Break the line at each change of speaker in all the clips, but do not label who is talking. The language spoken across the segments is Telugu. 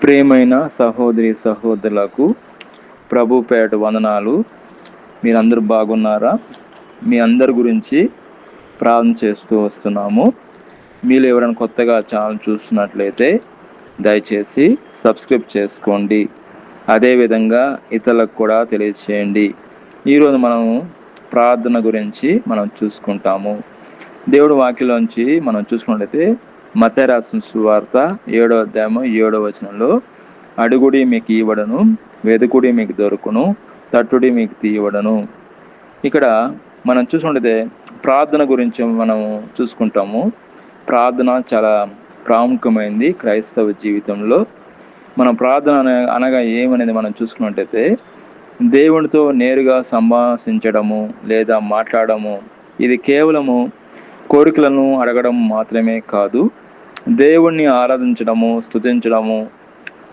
ప్రియమైన సహోదరి సహోదరులకు ప్రభు పేట వందనాలు. మీరందరూ బాగున్నారా? మీ అందరి గురించి ప్రార్థన చేస్తూ వస్తున్నాము. మీరు ఎవరైనా కొత్తగా ఛానల్ చూస్తున్నట్లయితే దయచేసి సబ్స్క్రైబ్ చేసుకోండి. అదేవిధంగా ఇతరులకు కూడా తెలియచేయండి. ఈరోజు మనం ప్రార్థన గురించి మనం చూసుకుంటాము. దేవుడి వాక్యంలోంచి మనం చూసుకున్నట్లయితే మత్తయి రాసిన సువార్త 7వ అధ్యాయము 7వ వచనంలో, అడుగుడి మీకు ఇవ్వడను, వెదుకుడి మీకు దొరుకును, తట్టుడి మీకు తీయబడను. ఇక్కడ మనం చూసుకుంటే ప్రార్థన గురించి మనం చూసుకుంటాము. ప్రార్థన చాలా ప్రాముఖ్యమైనది క్రైస్తవ జీవితంలో. మనం ప్రార్థన అనగా ఏమనేది మనం చూసుకున్నట్టయితే దేవునితో నేరుగా సంభాషించడము లేదా మాట్లాడము. ఇది కేవలము కోరికలను అడగడం మాత్రమే కాదు, దేవుణ్ణి ఆరాధించడము, స్తుతించడము,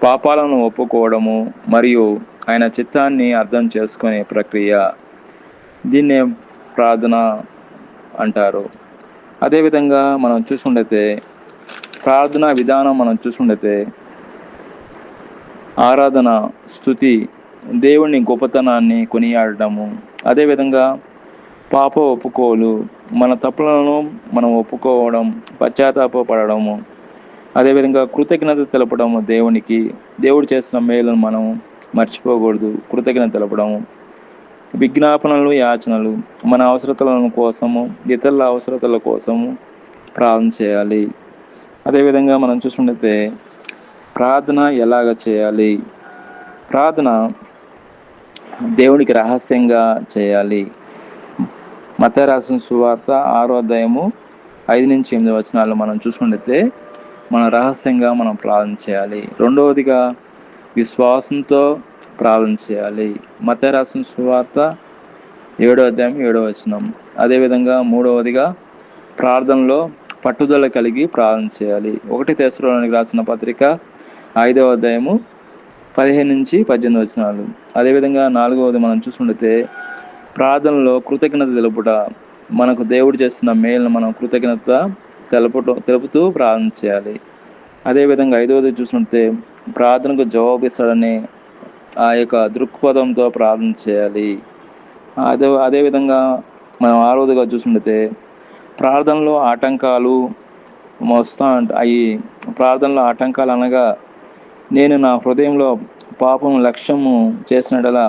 పాపాలను ఒప్పుకోవడము మరియు ఆయన చిత్తాన్ని అర్థం చేసుకునే ప్రక్రియ. దీన్నే ప్రార్థన అంటారు. అదేవిధంగా మనం చూసుకుంటే ప్రార్థనా విధానం మనం చూసుకుంటే ఆరాధన, స్తుతి, దేవుని గొప్పతనాన్ని కొనియాడటము, అదేవిధంగా పాప ఒప్పుకోలు, మన తప్పులను మనం ఒప్పుకోవడం, పశ్చాత్తాపడము, అదేవిధంగా కృతజ్ఞత తెలపడము. దేవుడు చేసిన మేలను మనం మర్చిపోకూడదు. కృతజ్ఞత తెలపడము, విజ్ఞాపనలు, యాచనలు, మన అవసరతల కోసము, ఇతరుల అవసరతల కోసము ప్రార్థన చేయాలి. అదేవిధంగా మనం చూసుకుంటే ప్రార్థన ఎలాగ చేయాలి? ప్రార్థన దేవునికి రహస్యంగా చేయాలి. మత్తయి రాసిన సువార్త 6వ అధ్యాయము 5-8 వచనాలు మనం చూసుకుంటే మనం రహస్యంగా మనం ప్రార్థన చేయాలి. రెండవదిగా విశ్వాసంతో ప్రార్థన చేయాలి. మత్తయి రాసిన సువార్త 7వ అధ్యాయం 7వ వచనం. అదేవిధంగా మూడవదిగా ప్రార్థనలో పట్టుదల కలిగి ప్రార్థన చేయాలి. 1 తెస్సలోనికీయులకు రాసిన పత్రిక 5వ అధ్యాయము 15-18 వచనాలు. అదేవిధంగా నాలుగవది మనం చూసుకుంటే ప్రార్థనలో కృతజ్ఞత తెలుపుట. మనకు దేవుడు చేస్తున్న మేలును మనం కృతజ్ఞత తెలుపుతూ ప్రార్థన చేయాలి. అదేవిధంగా ఐదవది చూసుకుంటే ప్రార్థనకు జవాబిస్తాడని ఆ యొక్క దృక్పథంతో ప్రార్థన చేయాలి. అదేవిధంగా మనం ఆరవదిగా చూసుకుంటే ప్రార్థనలో ఆటంకాలు అవి ప్రార్థనలో ఆటంకాలు అనగా, నేను నా హృదయంలో పాపం లక్ష్యము చేసినట్లా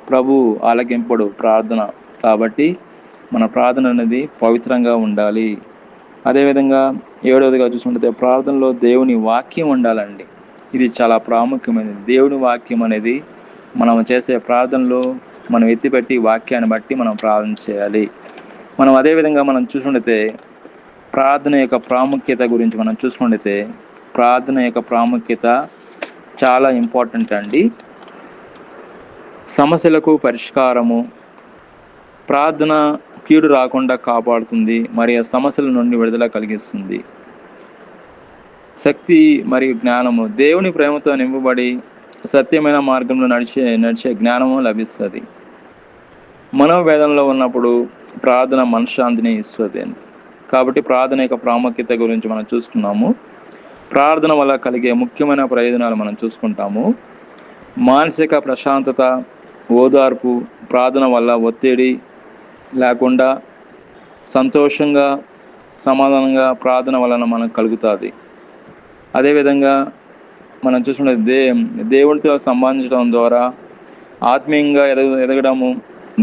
ప్రభు ఆలకింపడు ప్రార్థన. కాబట్టి మన ప్రార్థన అనేది పవిత్రంగా ఉండాలి. అదేవిధంగా ఏడవదిగా చూసుకుంటే ప్రార్థనలో దేవుని వాక్యం ఉండాలండి. ఇది చాలా ప్రాముఖ్యమైనది. దేవుని వాక్యం అనేది మనం చేసే ప్రార్థనలో మనం ఎత్తిపెట్టి వాక్యాన్ని బట్టి మనం ప్రార్థన చేయాలి. మనం అదేవిధంగా మనం చూసుకుంటే ప్రార్థన యొక్క ప్రాముఖ్యత గురించి మనం చూసుకుంటే ప్రార్థన యొక్క ప్రాముఖ్యత చాలా ఇంపార్టెంట్ అండి. సమస్యలకు పరిష్కారము. ప్రార్థన కీడు రాకుండా కాపాడుతుంది, మరియు సమస్యల నుండి విడుదల కలిగిస్తుంది. శక్తి మరియు జ్ఞానము. దేవుని ప్రేమతో నింపబడి సత్యమైన మార్గంలో నడిచే జ్ఞానము లభిస్తుంది. మనోవేదనలో ఉన్నప్పుడు ప్రార్థన మనశ్శాంతిని ఇస్తుంది. కాబట్టి ప్రార్థన యొక్క ప్రాముఖ్యత గురించి మనం చూసుకున్నాము. ప్రార్థన వల్ల కలిగే ముఖ్యమైన ప్రయోజనాలు మనం చూసుకుంటాము. మానసిక ప్రశాంతత, ఓదార్పు. ప్రార్థన వల్ల ఒత్తిడి లేకుండా సంతోషంగా, సమాధానంగా ప్రార్థన వలన మనకు కలుగుతుంది. అదేవిధంగా మనం చూసుకుంటే దేవుడితో సంబంధించడం ద్వారా ఆత్మీయంగా ఎదగడము,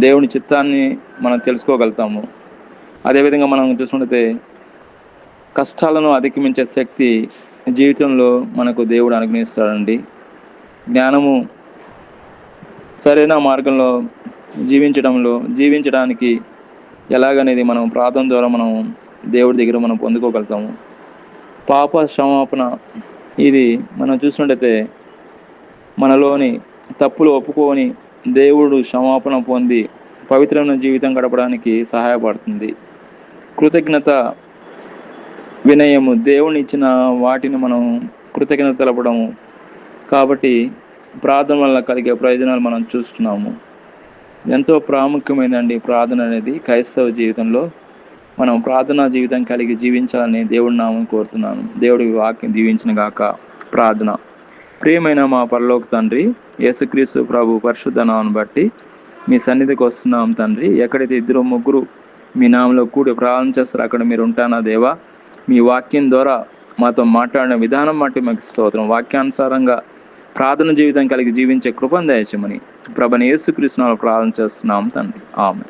దేవుని చిత్తాన్ని మనం తెలుసుకోగలుగుతాము. అదేవిధంగా మనం చూసుకుంటే కష్టాలను అధిగమించే శక్తి జీవితంలో మనకు దేవుడు అనుగ్రహిస్తాడండి. జ్ఞానము. సరైన మార్గంలో జీవించడానికి ఎలాగనేది మనం ప్రార్థన ద్వారా మనం దేవుడి దగ్గర మనం పొందుకోగలుగుతాము. పాప క్షమాపణ. ఇది మనం చూసినట్టయితే మనలోని తప్పులు ఒప్పుకొని దేవుడు క్షమాపణ పొంది పవిత్రమైన జీవితం గడపడానికి సహాయపడుతుంది. కృతజ్ఞత, వినయము. దేవుని ఇచ్చిన వాటిని మనం కృతజ్ఞత తెలపడము. కాబట్టి ప్రార్థన వల్ల కలిగే ప్రయోజనాలు మనం చూస్తున్నాము. ఎంతో ప్రాముఖ్యమైనదండి ప్రార్థన అనేది క్రైస్తవ జీవితంలో. మనం ప్రార్థనా జీవితం కలిగి జీవించాలని దేవుడి నామం కోరుతున్నాను. దేవుడి వాక్యం దీవించిన గాక. ప్రార్థన. ప్రియమైన మా పరలోక తండ్రి, యేసుక్రీస్తు ప్రభు పరిశుద్ధ నామమును బట్టి మీ సన్నిధికి వస్తున్నాం తండ్రి. ఎక్కడైతే ఇద్దరు ముగ్గురు మీ నామంలో కూడి ప్రార్థన చేస్తారు అక్కడ మీరు ఉంటానా దేవా. మీ వాక్యం ద్వారా మాతో మాట్లాడిన విధానం బట్టి మాకు స్తోత్రం. వాక్యానుసారంగా ప్రార్థన జీవితం కలిగి జీవించే కృపను దయచేయమని ప్రభువైన యేసుక్రీస్తు నామములో ప్రార్థన చేస్తున్నాం తండ్రి. ఆమేన్.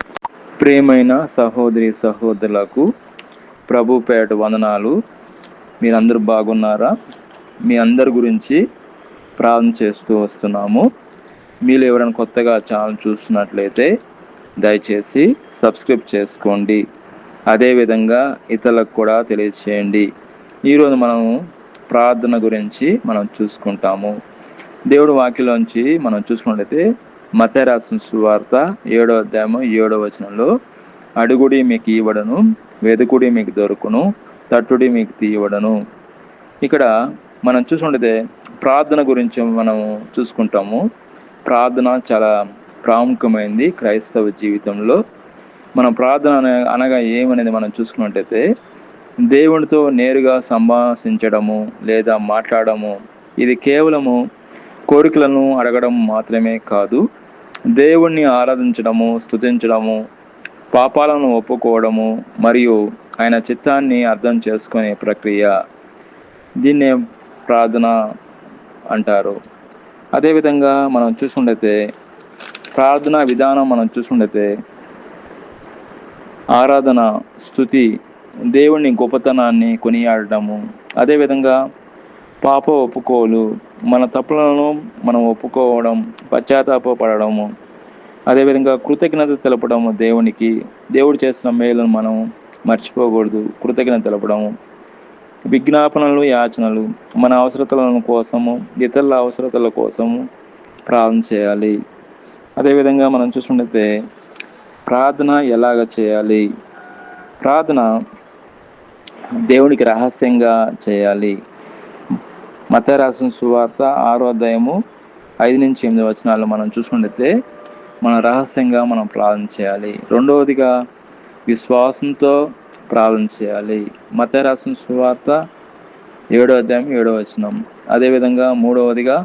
ప్రియమైన సహోదరి సహోదరులకు ప్రభు పేరట వందనాలు. మీరందరూ బాగున్నారా? మీ అందరి గురించి ప్రార్థన చేస్తూ వస్తున్నాము. మీరు ఎవరైనా కొత్తగా ఛానల్ చూస్తున్నట్లయితే దయచేసి సబ్స్క్రైబ్ చేసుకోండి. అదేవిధంగా ఇతరులకు కూడా తెలియచేయండి. ఈరోజు మనము ప్రార్థన గురించి మనం చూసుకుంటాము. దేవుడి వాక్యంలోంచి మనం చూసుకున్నట్లయితే మత్తయి రాసిన సువార్త 7వ అధ్యాయము 7వ వచనంలో, అడుగుడి మీకు ఇవ్వడను, వెదుకుడి మీకు దొరుకును, తట్టుడి మీకు తీయబడను. ఇక్కడ మనం చూసుకుంటే ప్రార్థన గురించి మనం చూసుకుంటాము. ప్రార్థన చాలా ప్రాముఖ్యమైనది క్రైస్తవ జీవితంలో. మనం ప్రార్థన అనగా ఏమనేది మనం చూసుకున్నట్టయితే దేవునితో నేరుగా సంభాషించడము లేదా మాట్లాడము. ఇది కేవలము కోరికలను అడగడం మాత్రమే కాదు, దేవుణ్ణి ఆరాధించడము, స్తుతించడము, పాపాలను ఒప్పుకోవడము మరియు ఆయన చిత్తాన్ని అర్థం చేసుకునే ప్రక్రియ. దీన్నే ప్రార్థన అంటారు. అదేవిధంగా మనం చూసుకుంటే ప్రార్థనా విధానం మనం చూసుకుంటే ఆరాధన, స్తుతి, దేవుని గొప్పతనాన్ని కొనియాడటము, అదేవిధంగా పాప ఒప్పుకోలు, మన తప్పులను మనం ఒప్పుకోవడం, పశ్చాత్తాపడము, అదేవిధంగా కృతజ్ఞత తెలపడము. దేవునికి దేవుడు చేసిన మేలును మనం మర్చిపోకూడదు. కృతజ్ఞత తెలపడము, విజ్ఞాపనలు, యాచనలు, మన అవసరతల కోసము, ఇతరుల అవసరతల కోసము ప్రార్థన చేయాలి. అదేవిధంగా మనం చూసుకుంటే ప్రార్థన ఎలాగ చేయాలి? ప్రార్థన దేవునికి రహస్యంగా చేయాలి. మత్తయి రాసిన సువార్త 6వ అధ్యాయము 5-8 వచనాలు మనం చూసుకుంటే మనం రహస్యంగా మనం ప్రార్థన చేయాలి. రెండవదిగా విశ్వాసంతో ప్రార్థన చేయాలి. మత్తయి రాసిన సువార్త 7వ అధ్యాయం 7వ వచనం. అదేవిధంగా మూడవదిగా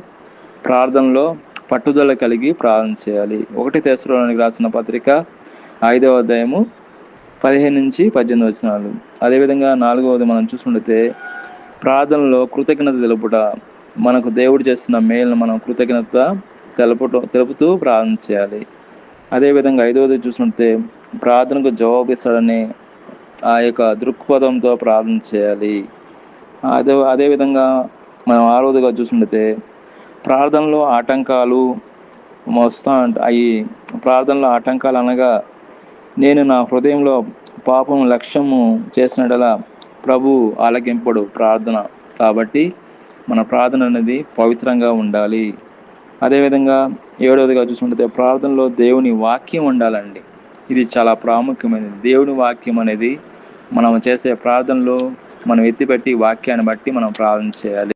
ప్రార్థనలో పట్టుదల కలిగి ప్రార్థన చేయాలి. 1 తెస్సలోనికీయులకు రాసిన పత్రిక 5వ అధ్యాయము 15-18 వచనాలు. అదేవిధంగా నాలుగవది మనం చూసుకుంటే ప్రార్థనలో కృతజ్ఞత తెలుపుట. మనకు దేవుడు చేస్తున్న మేలును మనం కృతజ్ఞత తెలుపుతూ ప్రార్థన చేయాలి. అదేవిధంగా 5వది చూసుకుంటే ప్రార్థనకు జవాబిస్తాడని ఆ యొక్క దృక్పథంతో ప్రార్థన చేయాలి. అదేవిధంగా మనం 6వదిగా చూసుకుంటే ప్రార్థనలో ఆటంకాలు వస్తూ అవి ప్రార్థనలో ఆటంకాలు అనగా నేను నా హృదయంలో పాపం లక్ష్యము చేసినట్లా ప్రభు ఆలకింపడు ప్రార్థన. కాబట్టి మన ప్రార్థన అనేది పవిత్రంగా ఉండాలి. అదేవిధంగా 7వదిగా చూసుకుంటే ప్రార్థనలో దేవుని వాక్యం ఉండాలండి. ఇది చాలా ప్రాముఖ్యమైనది. దేవుని వాక్యం అనేది మనం చేసే ప్రార్థనలో మనం ఎత్తిపెట్టి వాక్యాన్ని బట్టి మనం ప్రార్థన చేయాలి.